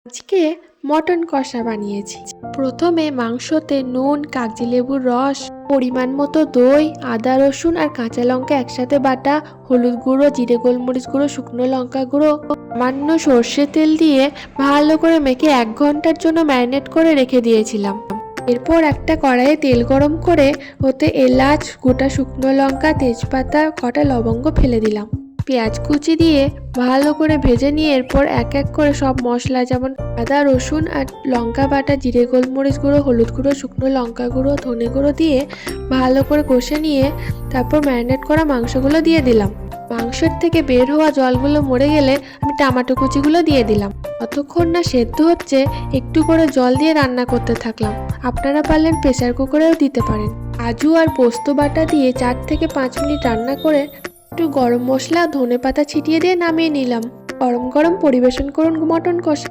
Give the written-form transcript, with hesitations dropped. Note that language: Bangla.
আজকে মটন কষা বানিয়েছি। প্রথমে মাংসতে নুন, কাগজি লেবুর রস, পরিমাণ মতো দই, আদা রসুন আর কাঁচা লঙ্কা একসাথে বাটা, হলুদ গুঁড়ো, জিরে গোলমরিচ গুঁড়ো, শুকনো লঙ্কা গুঁড়ো, সামান্য সর্ষের তেল দিয়ে ভালো করে মেখে 1 ঘন্টার জন্য ম্যারিনেট করে রেখে দিয়েছিলাম। এরপর একটা কড়াইয়ে তেল গরম করে ওতে এলাচ, গোটা শুকনো লঙ্কা, তেজপাতা, কটা লবঙ্গ ফেলে দিলাম। পেঁয়াজ কুচি দিয়ে ভালো করে ভেজে নিয়ে এরপর এক এক করে সব মশলা যেমন আদা রসুন আর লঙ্কা বাটা, জিরে গোলমরিচ গুঁড়ো, হলুদ গুঁড়ো, শুকনো লঙ্কা গুঁড়ো, ধনে গুঁড়ো দিয়ে ভালো করে কষে নিয়ে তারপর ম্যারিনেট করা মাংসগুলো দিয়ে দিলাম। মাংসের থেকে বের হওয়া জলগুলো মরে গেলে আমি টমেটো কুচিগুলো দিয়ে দিলাম। যতক্ষণ না সেদ্ধ হচ্ছে একটু করে জল দিয়ে রান্না করতে থাকলাম। আপনারা পারলেন প্রেসার কুকারেও দিতে পারেন। কাজু আর পোস্ত বাটা দিয়ে 4 থেকে 5 মিনিট রান্না করে একটু গরম মশলা, ধনেপাতা ছিটিয়ে দিয়ে নামিয়ে নিলাম। গরম গরম পরিবেশন করুন মটন কষা।